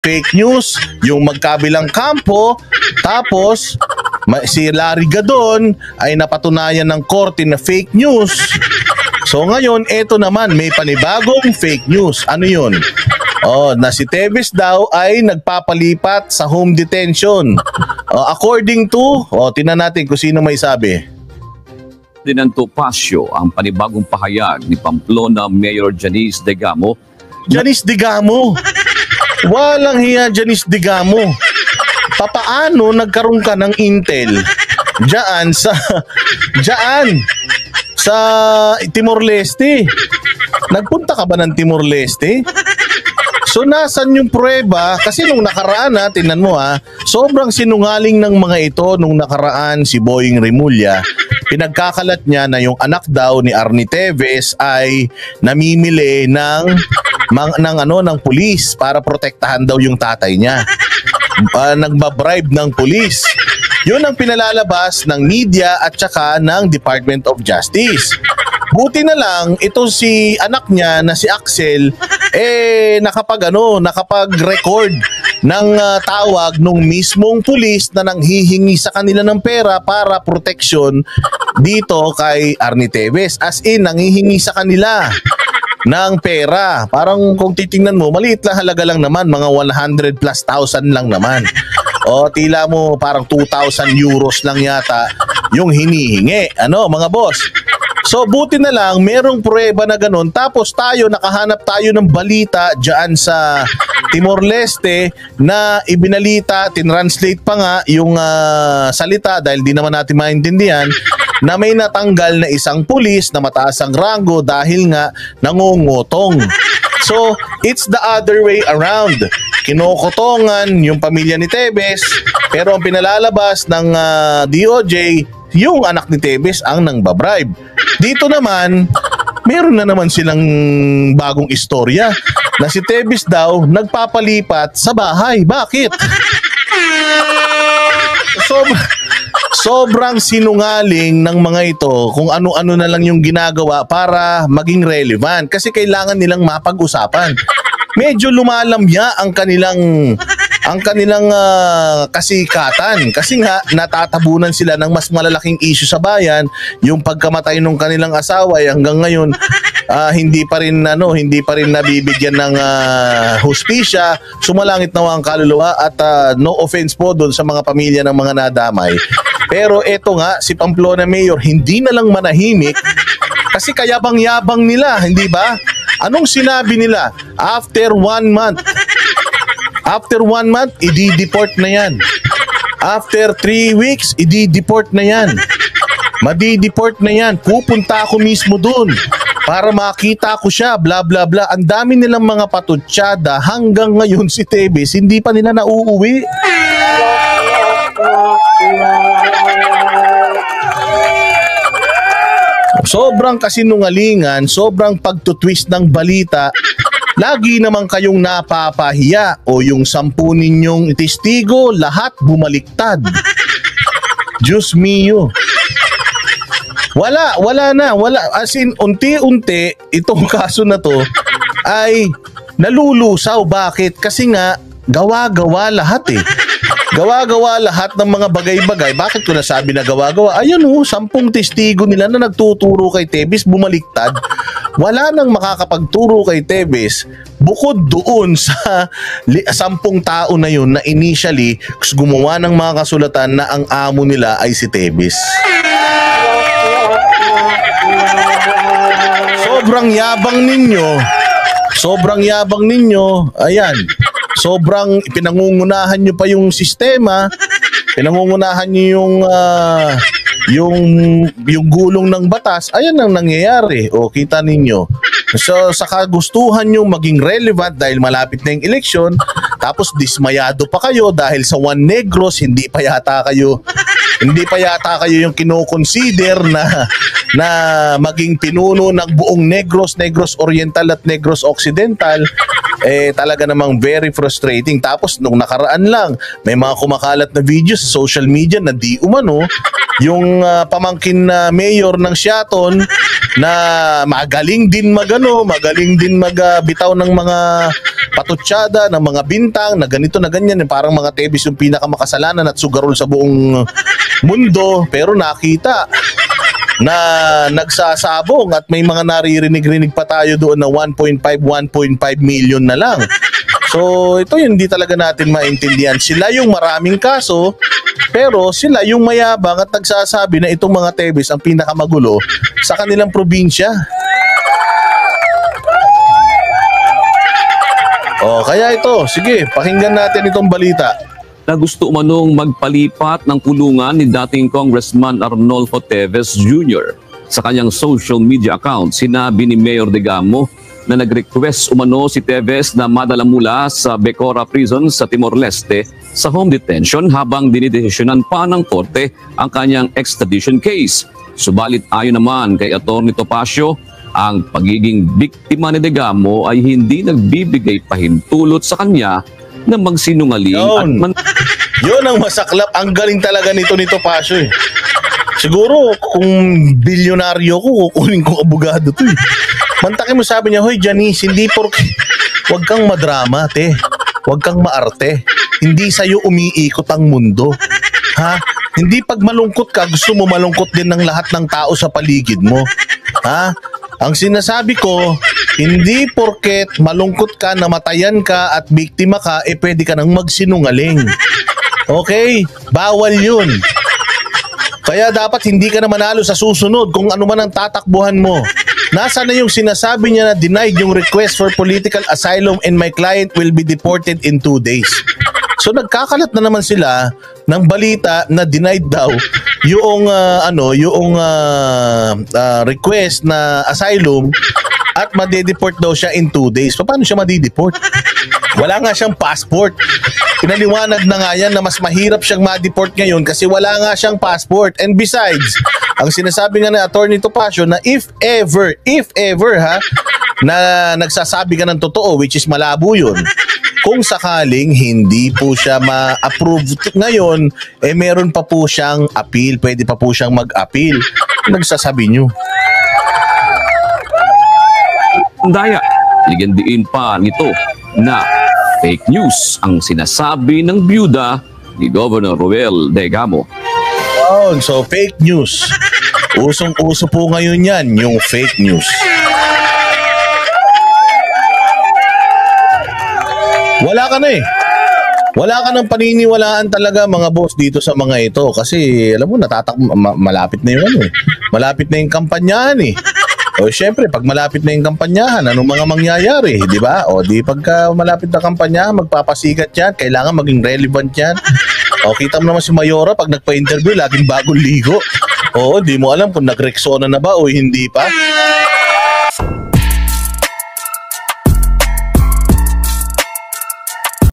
fake news, yung magkabilang kampo, tapos si Larry Gadon ay napatunayan ng korte na fake news. So ngayon, eto naman, may panibagong fake news. Ano yun? Na si Teves daw ay nagpapalipat sa home detention. According to, tingnan natin kung sino may sabi. Ferdinand Topacio ang panibagong pahayag ni Pamplona Mayor Janice Degamo. Janice Degamo? Walang hiya, Janice Degamo. Papaano nagkaroon ka ng intel diyan sa Timor-Leste? Nagpunta ka ba ng Timor-Leste? So nasan yung pruweba? Kasi nung nakaraan tingnan mo sobrang sinungaling ng mga ito nung nakaraan si Boying Rimulya. Pinagkakalat niya na yung anak daw ni Arnie Teves ay namimili ng pulis para protektahan daw yung tatay niya. Nagbabribe ng pulis. Yun ang pinalalabas ng media at saka ng Department of Justice. Buti na lang ito si anak niya na si Axel nakapag-record ng tawag nung mismong pulis na nanghihingi sa kanila ng pera para protection dito kay Arnie Teves. As in, nanghihingi sa kanila ng pera. Parang kung titingnan mo, maliit lang halaga lang naman, mga 100,000+ lang naman. Tila mo parang 2,000 euros lang yata yung hinihingi. Mga boss? So buti na lang merong pruweba na ganun, tapos nakahanap tayo ng balita dyan sa Timor-Leste na ibinalita, tinranslate pa nga yung salita dahil di naman natin maintindihan, na may natanggal na isang pulis na mataas ang rango dahil nga nangungutong. So, it's the other way around. Kinokotongan yung pamilya ni Teves, pero ang pinalalabas ng DOJ, yung anak ni Teves ang nangbabribe. Dito naman, meron na naman silang bagong istorya na si Teves daw nagpapalipat sa bahay. Bakit? Sobrang sinungaling ng mga ito kung ano-ano na lang yung ginagawa para maging relevant kasi kailangan nilang mapag-usapan. Medyo lumalamya ang kanilang kasikatan kasi nga natatabunan sila ng mas malalaking issue sa bayan, yung pagkamatay ng kanilang asawa hanggang ngayon hindi pa rin nabibigyan ng hustisya. Sumalangit nawa ang kaluluwa at no offense po doon sa mga pamilya ng mga nadamay. Pero eto nga, si Pamplona Mayor hindi na lang manahimik kasi kayabang-yabang nila, hindi ba? Anong sinabi nila? After 1 month, i-deport na yan. After 3 weeks, i-deport na yan. Madi-deport na yan. Pupunta ako mismo dun para makita ko siya, bla bla bla. Ang dami nilang mga patutsyada. Hanggang ngayon si Teves, hindi pa nila nauuwi. Sobrang kasinungalingan, sobrang pagtutwist ng balita. Lagi naman kayong napapahiya o yung 10 ninyong testigo, lahat bumaliktad. Diyos mio. Wala. As in, unti-unti, itong kaso na to ay nalulusaw. Bakit? Kasi nga, gawa-gawa lahat Gawa-gawa lahat ng mga bagay-bagay. Bakit ko nasabi na gawa-gawa? Ayun 10 testigo nila na nagtuturo kay Teves bumaliktad. Wala nang makakapagturo kay Teves bukod doon sa 10 tao na yun na initially gumawa ng mga kasulatan na ang amo nila ay si Teves. Sobrang yabang ninyo. Ayan. Sobrang pinangungunahan nyo pa yung sistema, pinangungunahan nyo yung gulong ng batas. Ayan ang nangyayari. Kita ninyo. So sa kagustuhan nyo maging relevant dahil malapit na yung eleksyon, tapos dismayado pa kayo dahil sa Juan Negros, hindi pa yata kayo yung kino-consider na maging pinuno ng buong Negros Oriental at Negros Occidental. Talaga namang very frustrating. Tapos nung nakaraan lang, may mga kumakalat na videos sa social media na di umano yung pamangkin na mayor ng Siaton na magaling din magbitaw ng mga patutsada ng mga bintang na ganito na ganyan, parang mga Tebes yung pinakamakasalanan at sugarol sa buong mundo, pero nakita na nagsasabong at may mga naririnig-rinig pa tayo doon na 1.5 million na lang. So ito yung hindi talaga natin maintindihan. Sila yung maraming kaso, pero sila yung mayabang at nagsasabi na itong mga Tebes ang pinakamagulo sa kanilang probinsya. Kaya ito, sige, pakinggan natin itong balita. Na gusto umanong magpalipat ng kulungan ni dating Congressman Arnolfo Teves Jr. Sa kanyang social media account, sinabi ni Mayor Digamo na nag-request umano si Teves na madala mula sa Becora Prison sa Timor-Leste sa home detention habang dinidesisyonan pa ng korte ang kanyang extradition case. Subalit ayon naman kay Atty. Topacio, ang pagiging biktima ni Digamo ay hindi nagbibigay pahintulot sa kanya na magsinungaling Yun ang masaklap. Ang galing talaga nito Topacio eh. Siguro kung bilyonaryo ko, kukunin kong abogado to eh. Mantakin mo, sabi niya, hoy Janice, hindi wag kang madrama, te. Wag kang maarte. Hindi sa'yo umiikot ang mundo. Ha? Hindi pag malungkot ka, gusto mo malungkot din ng lahat ng tao sa paligid mo. Ha? Ang sinasabi ko, hindi porket malungkot ka, namatayan ka at biktima ka, pwede ka nang magsinungaling. Okay? Bawal yun. Kaya dapat hindi ka na manalo sa susunod kung ano man ang tatakbuhan mo. Nasaan na yung sinasabi niya na denied yung request for political asylum and my client will be deported in 2 days. So nagkakalat na naman sila ng balita na denied daw yung request na asylum at madedeport daw siya in 2 days. So, paano siya madedeport? Wala nga siyang passport. Pinaliwanag na nga yan na mas mahirap siyang ma-deport ngayon kasi wala nga siyang passport. And besides, ang sinasabi nga na Atty. Topacio na if ever ha, na nagsasabi ka ng totoo, which is malabo yun, kung sakaling hindi po siya ma-approve ngayon, meron pa po siyang appeal. Pwede pa po siyang mag-appeal. Nagsasabi nyo. Daya, ligandiin pa nito na fake news ang sinasabi ng byuda ni Governor Ruel Digamo. So fake news. Usong-uso po ngayon yan, yung fake news. Wala ka na eh. Wala ka ng paniniwalaan talaga mga boss dito sa mga ito kasi alam mo malapit na yung malapit na yung kampanyahan eh. O syempre, pag malapit na yung kampanyahan, anong mga mangyayari, di ba? O di pagka malapit na kampanyahan, magpapasikat yan, kailangan maging relevant yan. O kita mo naman si Mayora, pag nagpa-interview, laging bagong ligo. Oo, di mo alam kung nag-Rexona na ba o hindi pa.